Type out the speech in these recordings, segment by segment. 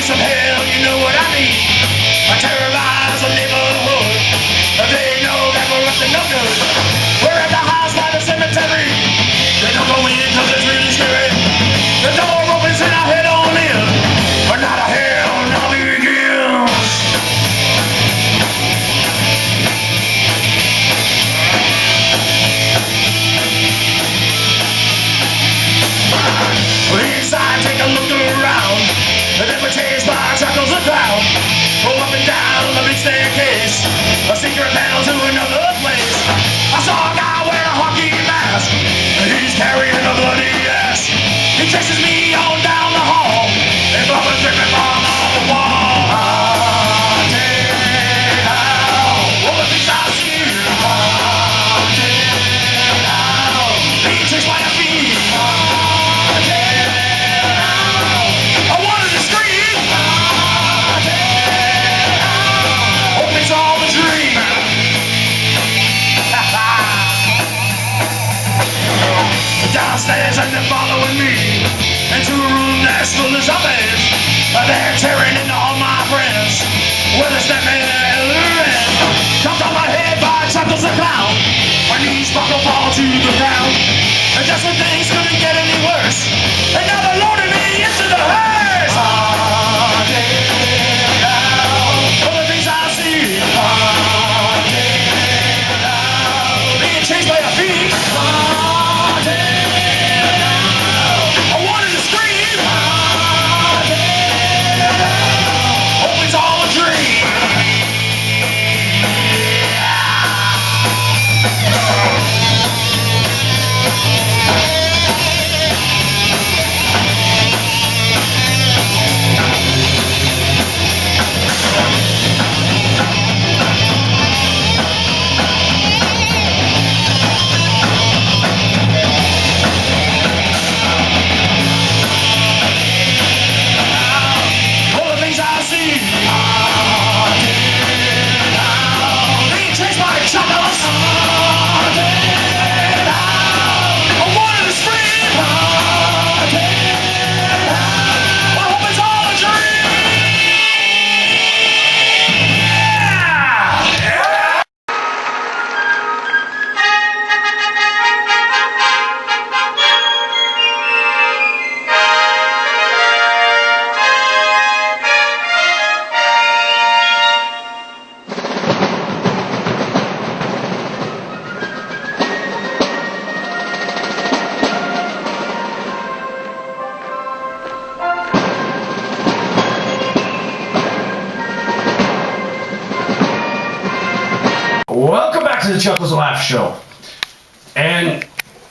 race from hell, you know what I mean. I terrorize the neighborhood. They know that we're up to no good. We're at the house by the cemetery. They don't go in cause it's really scary. The door opens and I head on in. But not a hell, now begins. Inside, take a look around. The deputies by chuckles the crowd. Go up and down the big staircase. A secret panel to another place. I saw a guy wear a hockey mask. He's carrying a bloody ass. He chases me on down the hall. And blood is dripping from off the wall. Haunted house. All the things I see. Haunted house. Being chased by a fiend. Downstairs and they're following me into a room that's full of zombies. They're tearing into all my friends with a snapman and a red. Jumped on my head by Chuckles the clown. My knees buckle fall to the ground. And just when things couldn't get any worse, and now they're loading me into the hearse. Haunted house. All the things I see. Haunted house. Being chased by a fiend. Welcome back to the Chuckles Laugh Show. And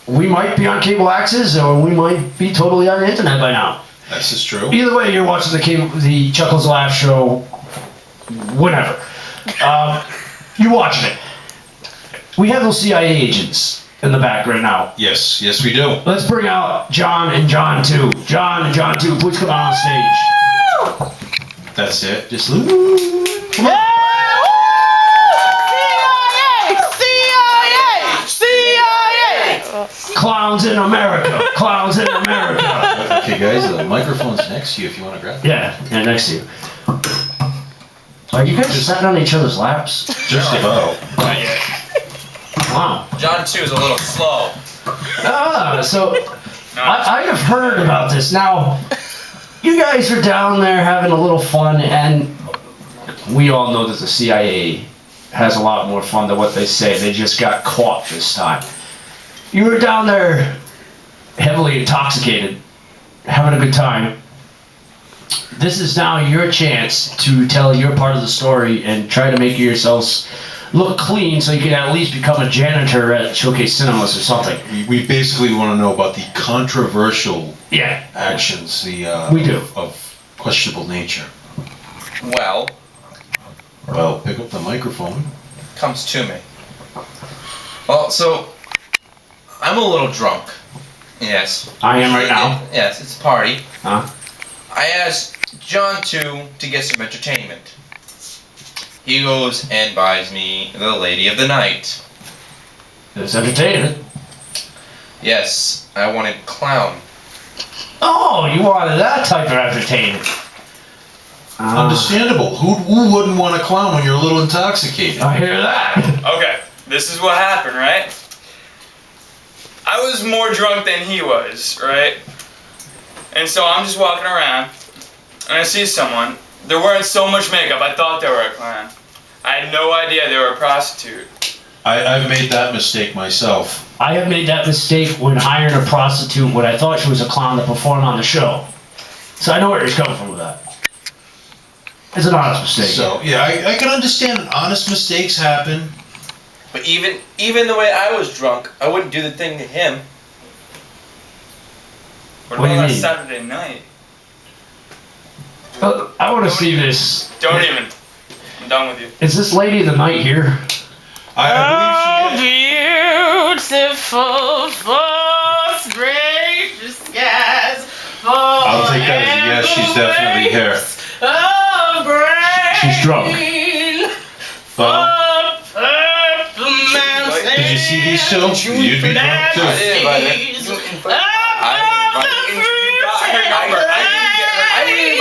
we might be on cable access, or we might be totally on the internet by now. This is true. Either way, you're watching the Chuckles Laugh Show, whatever. You're watching it. We have those CIA agents in the back right now. Yes, yes we do. Let's bring out John and John 2. John and John 2, please come on stage. That's it. Just come on. Clowns in America. Clowns in America. Okay, guys, the microphone's next to you if you want to grab it. Yeah, next to you. Are you guys just sitting on each other's laps? Just about. Not yet. Wow. John 2 is a little slow. So I have heard about this. Now, you guys are down there having a little fun, and we all know that the CIA has a lot more fun than what they say. They just got caught this time. You were down there heavily intoxicated, having a good time. This is now your chance to tell your part of the story and try to make yourselves look clean so you can at least become a janitor at Showcase Cinemas or something. We basically want to know about the controversial actions we do. Of questionable nature. Well, pick up the microphone. Comes to me. Well, so I'm a little drunk. Yes. I am right now. Yes, it's a party. Huh? I asked John to get some entertainment. He goes and buys me the Lady of the Night. It's entertaining. Yes, I wanted clown. Oh, you wanted that type of entertainment. Understandable. Who wouldn't want to clown when you're a little intoxicated? I hear that. Okay, this is what happened, right? I was more drunk than he was, right? And so I'm just walking around, and I see someone. They're wearing so much makeup, I thought they were a clown. I had no idea they were a prostitute. I've made that mistake myself. I have made that mistake when hiring a prostitute when I thought she was a clown to perform on the show. So I know where he's coming from with that. It's an honest mistake. So, yeah, I can understand honest mistakes happen. But even the way I was drunk, I wouldn't do the thing to him. What What do you about on mean? Saturday night? I want to see this. Don't even. I'm done with you. Is this lady of the night here? I believe she is. Beautiful, gracious skies. I'll take that as a yes, she's definitely here. Oh, great. She's drunk. Well, did you see these two? You'd be drunk too. I didn't invite her. I didn't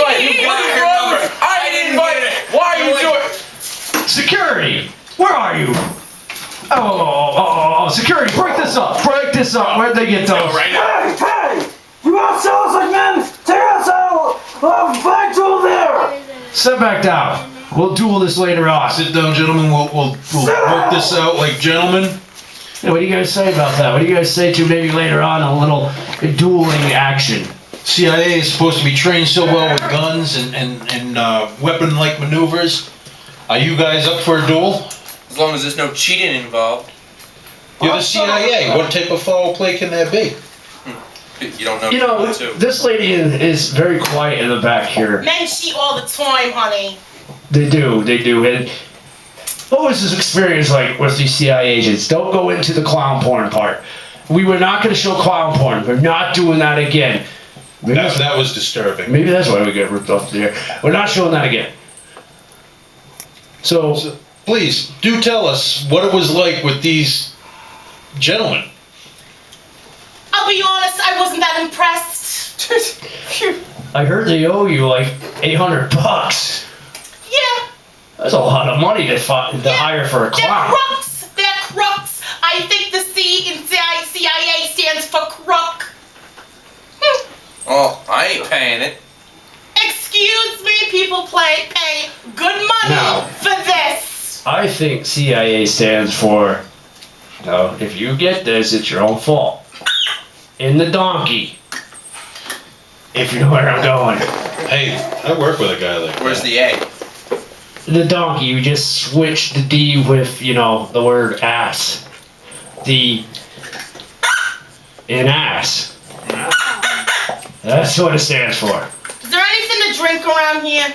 invite her. Why are you doing it? Security! Where are you? Oh, security, break this up. Break this up. Where'd they get those? Right now. Hey! You want sales like men? Take us out! Back to there! Sit back down. We'll duel this later on. Sit down, gentlemen. We'll work this out like gentlemen. What do you guys say about that? What do you guys say to maybe later on a little dueling action? CIA is supposed to be trained so well with guns and weapon-like maneuvers. Are you guys up for a duel? As long as there's no cheating involved. You're the CIA. What type of foul play can there be? You don't know. You know, this lady is very quiet in the back here. Men cheat all the time, honey. They do. And what was this experience like with these CIA agents? Don't go into the clown porn part. We were not going to show clown porn. We're not doing that again. That was disturbing. Maybe that's why we get ripped off the air. We're not showing that again. So Please, do tell us what it was like with these gentlemen. I'll be honest, I wasn't that impressed. I heard they owe you like $800. Yeah, That's a lot of money to hire for a they're clown. crooks. They're crooks. I think the C in CIA stands for crook. Oh, I ain't paying it. Excuse me, people pay good money Now. for this. I think CIA stands for, no, if you get this, it's your own fault. In the donkey. If you know where I'm going. Hey, I work with a guy like that. Where's the A? The donkey, you just switch the D with, the word ass. The in ass. That's what it stands for. Is there anything to drink around here?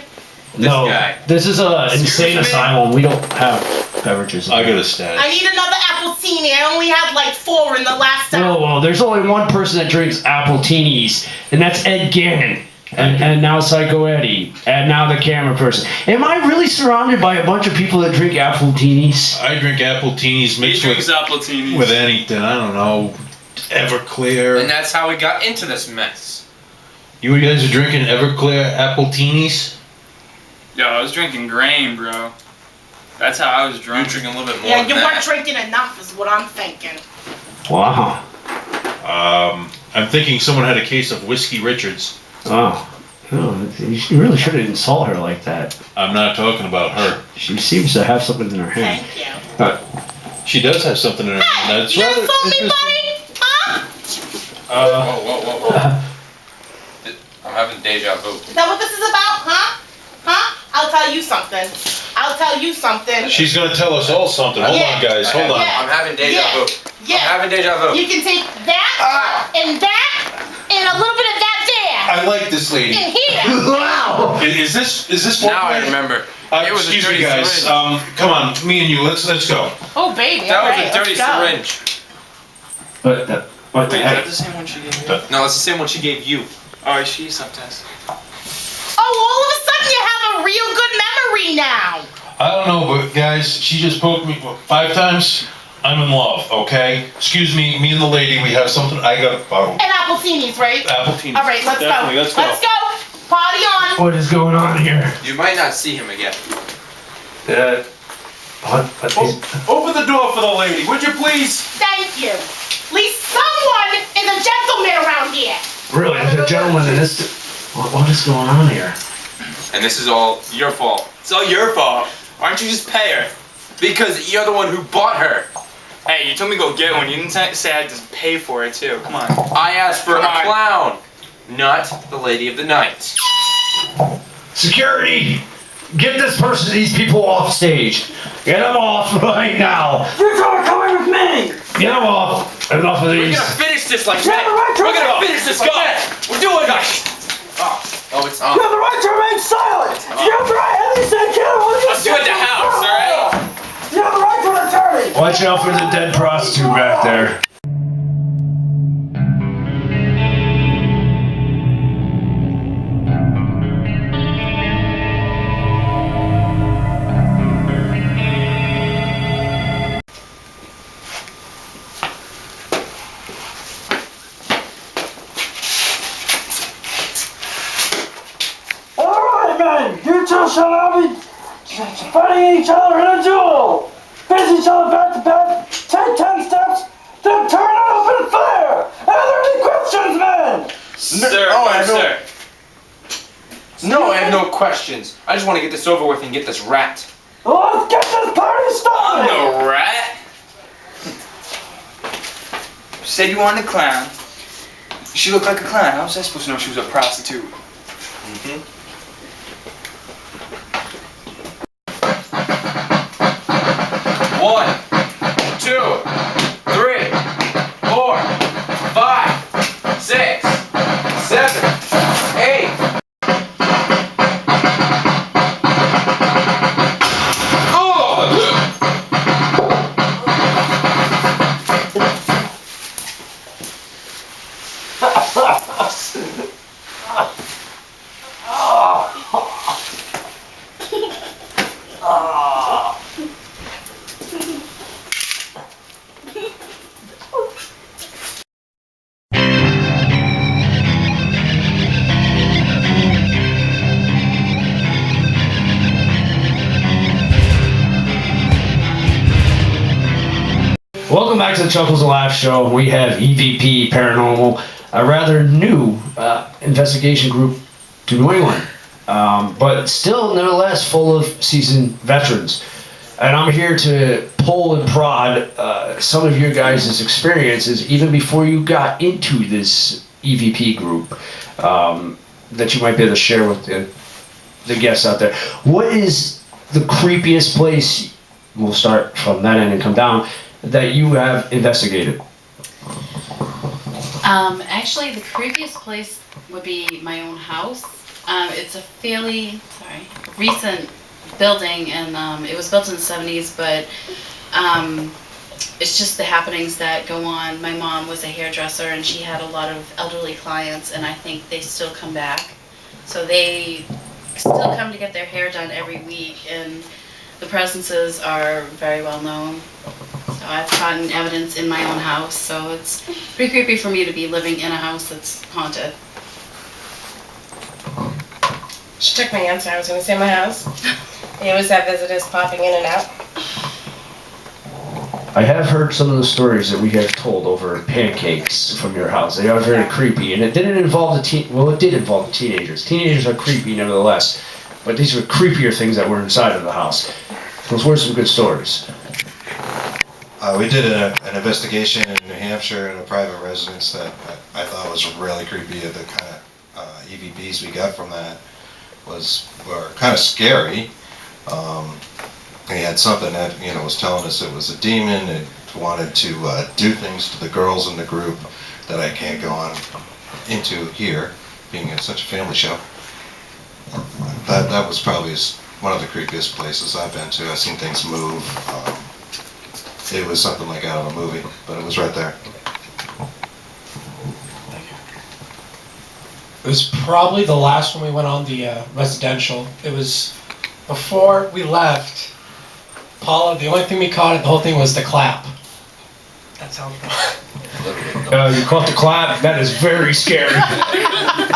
No, guy. this is a insane asylum. We don't have beverages. I got a I stash. need another appletini. I only had like 4 in the last Oh, hour. well, there's only one person that drinks apple teenies, and that's Ed Gannon. And now Psycho Eddie. And now the camera person. Am I really surrounded by a bunch of people that drink apple teenies? I drink apple teenies He mixed drinks appletinis. with anything. I don't know. Everclear. And that's how we got into this mess. You guys are drinking Everclear apple teenies? Yo, I was drinking grain, bro. That's how I was You're drunk. drinking a little bit more Yeah, than you that. weren't drinking enough is what I'm thinking. Wow. I'm thinking someone had a case of Whiskey Richards. Oh. No, you really shouldn't insult her like that. I'm not talking about her. She seems to have something in her hand. Thank you. She does have something in her hand. Hey, That's you gonna rather insult me, interesting. buddy? Huh? Whoa. I'm having deja vu. Is that what this is about? Huh? I'll tell you something. She's gonna tell us all something. Hold Yeah. on, guys. Hold on. Yeah. I'm having deja vu. Yeah. I'm having deja vu. You can take that and a little bit of that there. I like this lady. In here. Wow! Is this what? Now I remember. It was a Excuse dirty me, guys. syringe. Come on, me and you. Let's go. Oh, baby. That all was right, a dirty let's go. syringe. What the Wait, is that heck? the same one she gave me? No, it's the same one she gave you. Oh, she sometimes. Oh, all of a sudden you have a real good memory now. I don't know, but guys, she just poked me 5 times. I'm in love. Okay. Excuse me. Me and the lady. We have something. I got a bottle. And appletinis, right? Apple teenies. All right, let's Definitely, go. let's go. Let's go. Party on. What is going on here? You might not see him again. Open the door for the lady, would you please? Thank you. At least someone is a gentleman around here. Really, the gentleman in this. What is going on here? And this is all your fault. It's all your fault. Why don't you just pay her? Because you're the one who bought her. Hey, you told me to go get one. You didn't say I had to pay for it too. Come on. I asked for Come a on. clown, not the lady of the night. Security! Get these people off stage. Get them off right now. You're coming with me. Get them off. Enough of We're these. gonna finish this like You have the right that. to We're gonna remain- finish this like that. We're doing it. Oh, it's on. You have the right to remain silent. You have the right, at least I can. Let's do it at the house, alright? You have the right to an attorney. Watch out for the dead prostitute back there. All right, men. You two shall not be fighting each other in a duel. Face each other back to back. Take 10 steps. Then turn and open fire. Are there any questions, men? Sir, Oh, I know. sir. No, I have no questions. I just want to get this over with and get this rat. Let's get this party started. No rat. You said you wanted a clown. She looked like a clown. How was I supposed to know she was a prostitute? One, 2, 3, 4, 5, 6, 7, 8. Welcome back to the Chuckles and Laughs show. We have EVP Paranormal, a rather new investigation group to New England, but still nevertheless full of seasoned veterans. And I'm here to pull and prod some of your guys' experiences even before you got into this EVP group that you might be able to share with the guests out there. What is the creepiest place, we'll start from that end and come down, that you have investigated? Actually, the creepiest place would be my own house. It's a fairly, recent building, and it was built in the 70s, but it's just the happenings that go on. My mom was a hairdresser, and she had a lot of elderly clients, and I think they still come back. So they still come to get their hair done every week, and the presences are very well known. So I've gotten evidence in my own house, so it's pretty creepy for me to be living in a house that's haunted. She took my answer. I was going to say my house. We always have visitors popping in and out. I have heard some of the stories that we have told over pancakes from your house. They are very creepy, and it didn't involve it did involve the teenagers. Teenagers are creepy nevertheless, but these were creepier things that were inside of the house. Those were some good stories. We did an investigation in New Hampshire in a private residence that I thought was really creepy. The kind of EVPs we got from that were kind of scary. He had something that was telling us it was a demon. It wanted to do things to the girls in the group that I can't go on into here, being it's such a family show. That was probably one of the creepiest places I've been to. I've seen things move. It was something like out of a movie, but it was right there. It was probably the last one we went on the residential. It was before we left. Paula, the only thing we caught at the whole thing was the clap. That's how we got. You caught the clap? That is very scary.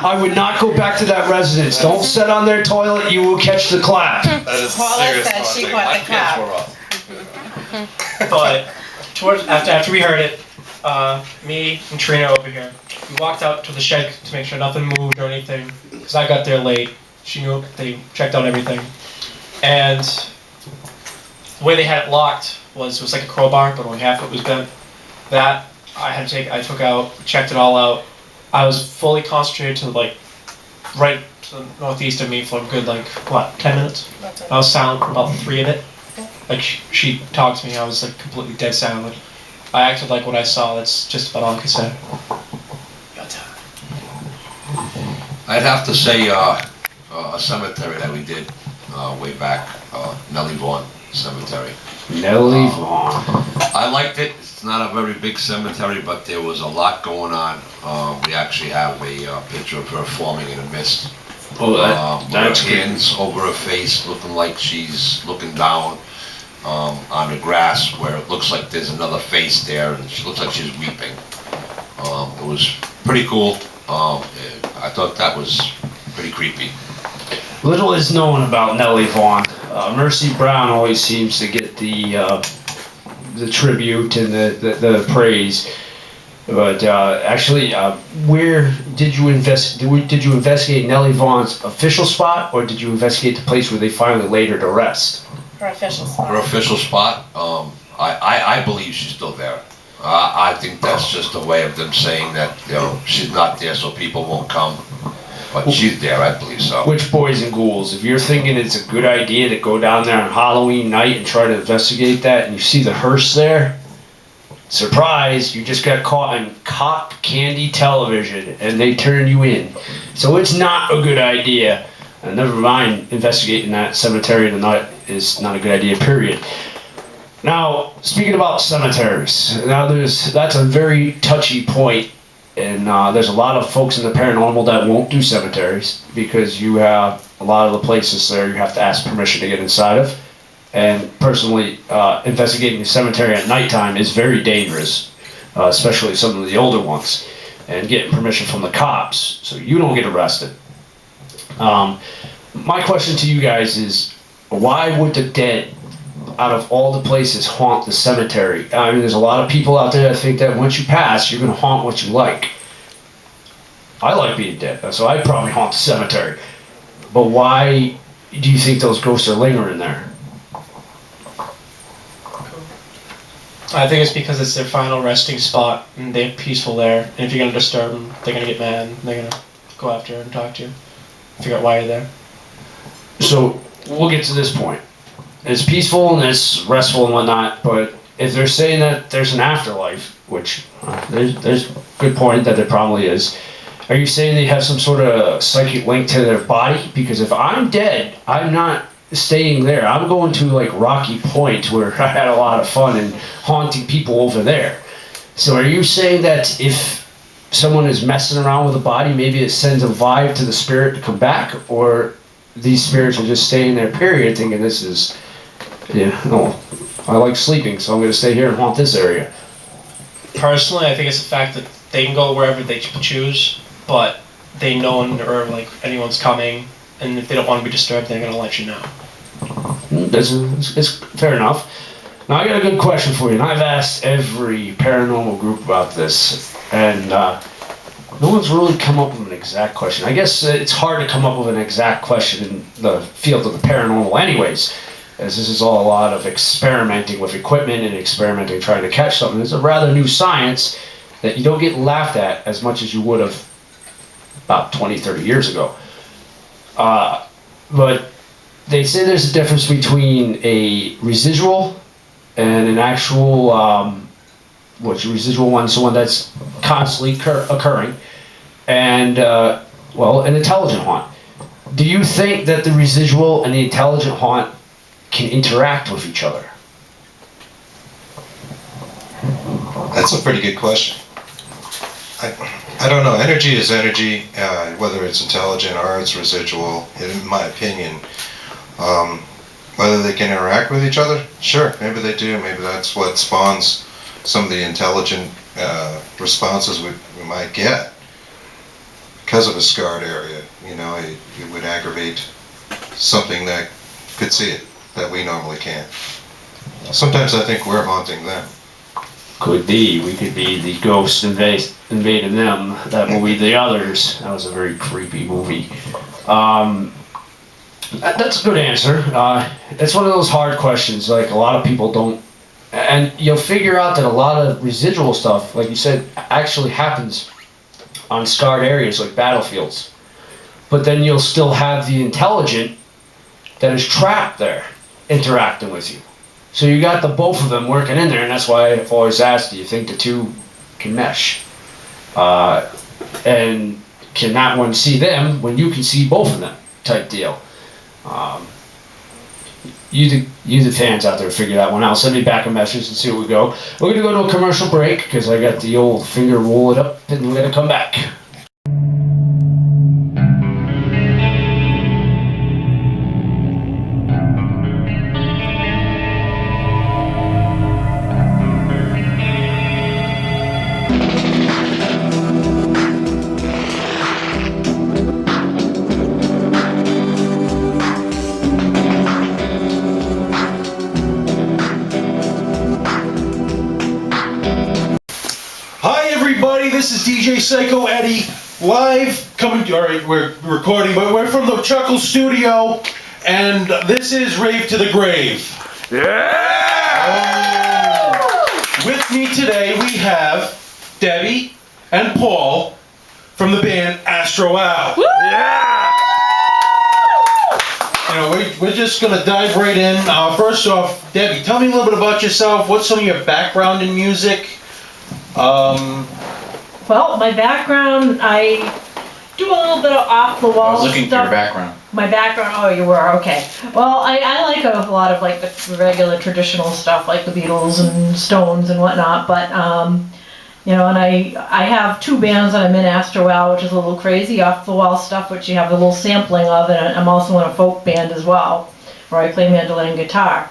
I would not go back to that residence. Don't sit on their toilet, you will catch the clap. That is Paula serious said she haunting. caught My the kids clap. were up. But after we heard it, me and Trina over here, we walked out to the shed to make sure nothing moved or anything, because I got there late. She knew they checked out everything, and the way they had it locked was it was like a crowbar, but only half of it was bent. That I took out, checked it all out. I was fully concentrated to like right to the northeast of me for a good 10 minutes. That's it. I was silent for about 3 of it. Like she talked to me, I was like completely dead silent. I acted like what I saw. That's just about all I could say. I'd have to say a cemetery that we did way back, Nellie Vaughan Cemetery. Nellie Vaughan. I liked it. It's not a very big cemetery, but there was a lot going on. We actually have a picture of her forming in a mist. Oh, With that's her hands over her face, looking like she's looking down on the grass, where it looks like there's another face there, and she looks like she's weeping. It was pretty cool. I thought that was pretty creepy. Little is known about Nellie Vaughan. Mercy Brown always seems to get the tribute and the praise. But actually, where did you Did you investigate Nellie Vaughan's official spot, or did you investigate the place where they finally laid her to rest? Her official spot. Her official spot, I believe she's still there. I think that's just a way of them saying that, she's not there so people won't come. But she's there, I believe so. Which boys and ghouls, if you're thinking it's a good idea to go down there on Halloween night and try to investigate that, and you see the hearse there, surprise, you just got caught on cop candy television and they turned you in. So it's not a good idea. And never mind, investigating that cemetery tonight is not a good idea, period. Now, speaking about cemeteries, that's a very touchy point, and there's a lot of folks in the paranormal that won't do cemeteries because you have a lot of the places there you have to ask permission to get inside of. And personally, investigating a cemetery at nighttime is very dangerous, especially some of the older ones, and getting permission from the cops so you don't get arrested. My question to you guys is, why would the dead, out of all the places, haunt the cemetery? I mean, there's a lot of people out there that think that once you pass, you're going to haunt what you like. I like being dead, so I'd probably haunt the cemetery. But why do you think those ghosts are lingering there? I think it's because it's their final resting spot and they're peaceful there. And if you're gonna disturb them, they're gonna get mad. And they're gonna go after you and talk to you, figure out why you're there. So we'll get to this point. It's peaceful and it's restful and whatnot, but if they're saying that there's an afterlife, which there's a good point that there probably is, are you saying they have some sort of psychic link to their body? Because if I'm dead, I'm not staying there. I'm going to like Rocky Point where I had a lot of fun and haunting people over there. So are you saying that if someone is messing around with a body, maybe it sends a vibe to the spirit to come back, or these spirits are just staying there, period, thinking this is, I like sleeping, so I'm going to stay here and haunt this area? Personally, I think it's the fact that they can go wherever they choose, but they know or anyone's coming, and if they don't want to be disturbed, they're going to let you know. It's fair enough. Now I got a good question for you, and I've asked every paranormal group about this, and no one's really come up with an exact question. I guess it's hard to come up with an exact question in the field of the paranormal anyways, as this is all a lot of experimenting with equipment and experimenting trying to catch something. It's a rather new science that you don't get laughed at as much as you would have about 20, 30 years ago. But they say there's a difference between a residual and an actual, which residual one is the one that's constantly occurring, and, an intelligent haunt. Do you think that the residual and the intelligent haunt can interact with each other? That's a pretty good question. I don't know. Energy is energy, whether it's intelligent or it's residual, in my opinion. Whether they can interact with each other, sure, maybe they do. Maybe that's what spawns some of the intelligent responses we might get. because of a scarred area. You know, it would aggravate something that could see it that we normally can't. Sometimes I think we're haunting them. Could be. We could be the ghosts invading them. That movie, The Others, that was a very creepy movie. That's a good answer. It's one of those hard questions. Like, a lot of people don't. And you'll figure out that a lot of residual stuff, like you said, actually happens on scarred areas like battlefields. But then you'll still have the intelligent that is trapped there interacting with you. So you got the both of them working in there, and that's why I've always asked, do you think the two can mesh? And can that one see them when you can see both of them, type deal? You the fans out there figure that one out. Send me back a message and see where we go. We're gonna go to a commercial break because I got the old finger roll it up, and we're gonna come back. Hi everybody, this is DJ Psycho Eddie, live coming. All right, we're recording, but we're from the Chuckle Studio, and this is Rave to the Grave. Yeah! With me today we have Debbie and Paul from the band Astro Al. Yeah! You know, we're just gonna dive right in. First off, Debbie, tell me a little bit about yourself. What's some of your background in music? Well, my background, I do a little bit of off-the-wall I was looking stuff. for your background. My background, oh, you were, okay. Well, I like a lot of like the regular traditional stuff, like the Beatles and Stones and whatnot, but, you know, and I have two bands that I'm in, Astro Al, which is a little crazy, off-the-wall stuff, which you have a little sampling of, and I'm also in a folk band as well, where I play mandolin and guitar.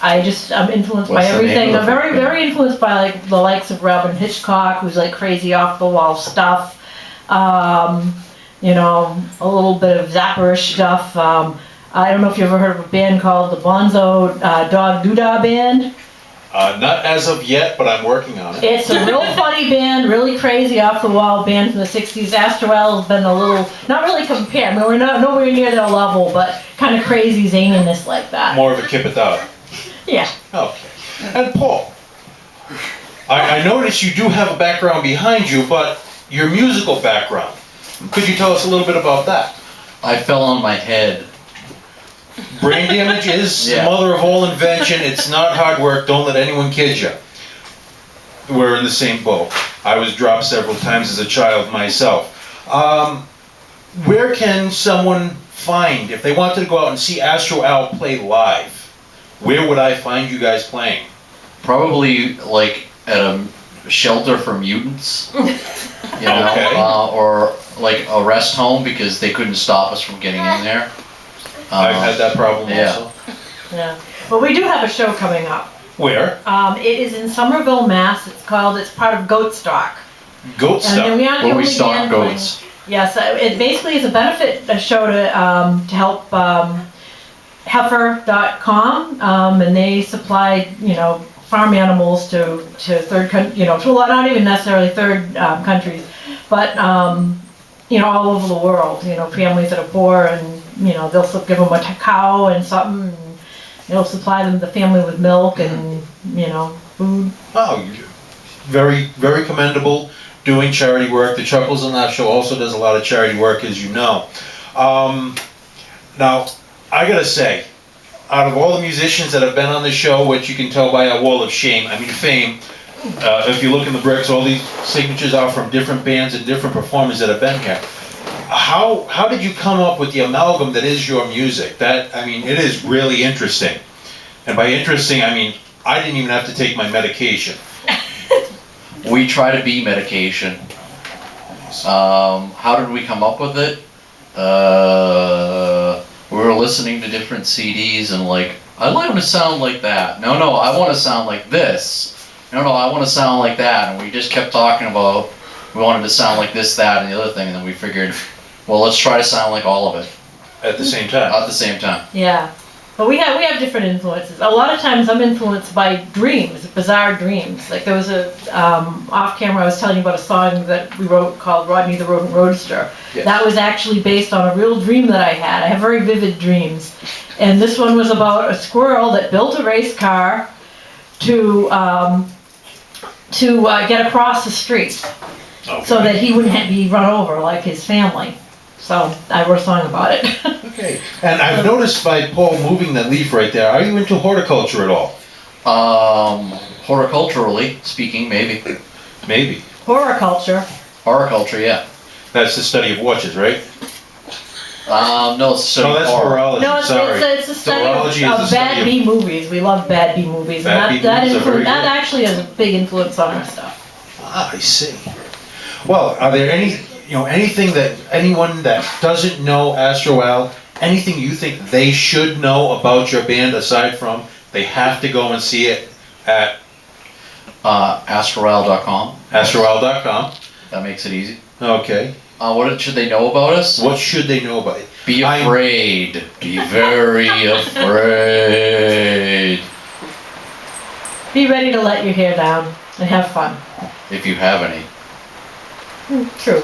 I'm influenced by What's the name everything. of I'm the very, folk band? very influenced by like the likes of Robin Hitchcock, who's like crazy off the wall stuff. You know, a little bit of zapperish stuff. I don't know if you ever heard of a band called the Bonzo Dog Doodah Band. Not as of yet, but I'm working on it. It's a real funny band, really crazy off the wall band from the 60s. Astro Al has been a little, not really compared. I mean, we're not nowhere near their level, but kind of crazy zaniness like that. More of a kip it out. Yeah. Okay. And Paul, I noticed you do have a background behind you, but your musical background. Could you tell us a little bit about that? I fell on my head. Brain damage is the Yeah. mother of all invention. It's not hard work. Don't let anyone kid you. We're in the same boat. I was dropped several times as a child myself. Where can someone find, if they wanted to go out and see Astro Al play live, where would I find you guys playing? Probably like at a shelter for mutants, you know, Okay. or like a rest home because they couldn't stop us from getting in there. I've had that problem yeah. also. Yeah. But we do have a show coming up. Where? It is in Somerville, Mass. It's part of Goat Stock. Goat And then we aren't the Where we only stock band playing. goats. Yes, it basically is a benefit show to help heifer.com, and they supply, you know, farm animals to third country, you know, to a lot, not even necessarily third countries, but you know, all over the world. You know, families that are poor, and you know, they'll give them a cow and something. And it'll supply them, the family, with milk and you know, food. Oh, very, very commendable. Doing charity work. The Chuckles on that show also does a lot of charity work, as you know. Now, I gotta say, out of all the musicians that have been on the show, which you can tell by a wall of fame, if you look in the bricks, all these signatures are from different bands and different performers that have been here. How did you come up with the amalgam that is your music? That, I mean, it is really interesting. And by interesting, I mean, I didn't even have to take my medication. We try to be medication. How did we come up with it? We were listening to different CDs and like, I want to sound like that. No, I want to sound like this. No, I want to sound like that. And we just kept talking about we wanted to sound like this, that, and the other thing, and then we figured, well, let's try to sound like all of it At the same time. at the same time. Yeah. But we have different influences. A lot of times I'm influenced by dreams, bizarre dreams. Like there was a, off camera I was telling you about a song that we wrote called Rodney the Rodent Roadster. Yes. That was actually based on a real dream that I had. I have very vivid dreams. And this one was about a squirrel that built a race car to get across the street so that he wouldn't be run over like his family. So I wrote a song about it. Okay. And I've noticed by Paul moving that leaf right there, are you into horticulture at all? Horticulturally speaking, maybe. Maybe. Horticulture. Horticulture, yeah. That's the study of watches, right? No, it's No, that's horology. No, Sorry. it's a study Horology of is the study bad B movies. We love bad B movies. Bad And B movies are very that good. actually has a big influence on our stuff. Ah, I see. Well, are there anything that anyone that doesn't know Astro Al, anything you think they should know about your band aside from they have to go and see it at astroal.com. astroal.com? That makes it easy. Okay. What should they know about us? What should they know about it? Be afraid. Be very afraid. Be ready to let your hair down and have fun. If you have any. True.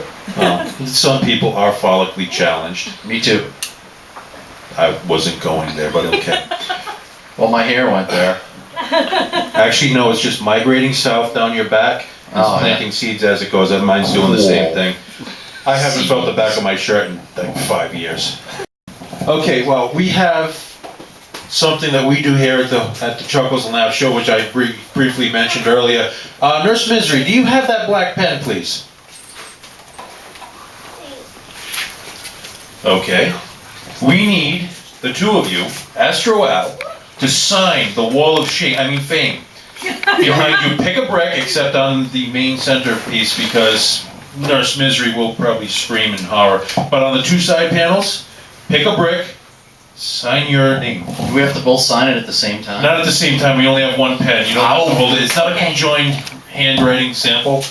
Some people are follically challenged. Me too. I wasn't going there, but okay. Well, my hair went there. Actually, no, it's just migrating south down your back. It's Oh, yeah. planting seeds as it goes. And mine's doing the same thing. I haven't felt the back of my shirt in like 5 years. Okay, well, we have something that we do here at the Chuckles and Laugh show, which I briefly mentioned earlier. Nurse Misery, do you have that black pen, please? Okay. We need the two of you, Astro Al, to sign the wall of fame. Behind you, pick a brick, except on the main centerpiece, because Nurse Misery will probably scream in horror. But on the two side panels, pick a brick, sign your name. Do we have to both sign it at the same time? Not at the same time, we only have one pen. You don't have to hold it. It's not a conjoined handwriting sample.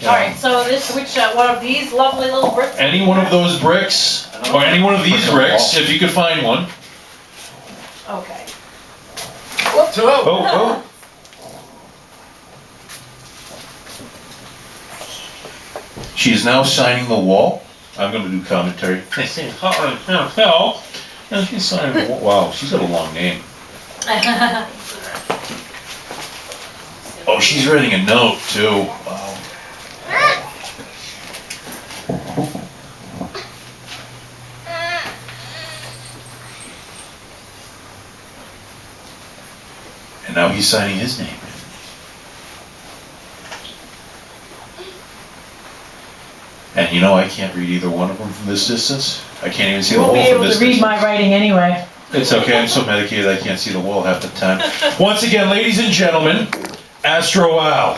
Alright, so which one of these lovely little bricks? Any one of those bricks, or any one of these bricks, if you could find one. Okay. Whoops. Oh. She is now signing the wall. I'm going to do commentary. Hell. And she's signing the wall. Wow, she's got a long name. Oh, she's writing a note too. Wow. And now he's signing his name. And you know, I can't read either one of them from this distance. I can't even see You the won't wall be from able this to read distance. my writing anyway. It's okay, I'm so medicated I can't see the wall half the time. Once again, ladies and gentlemen, Astro Al.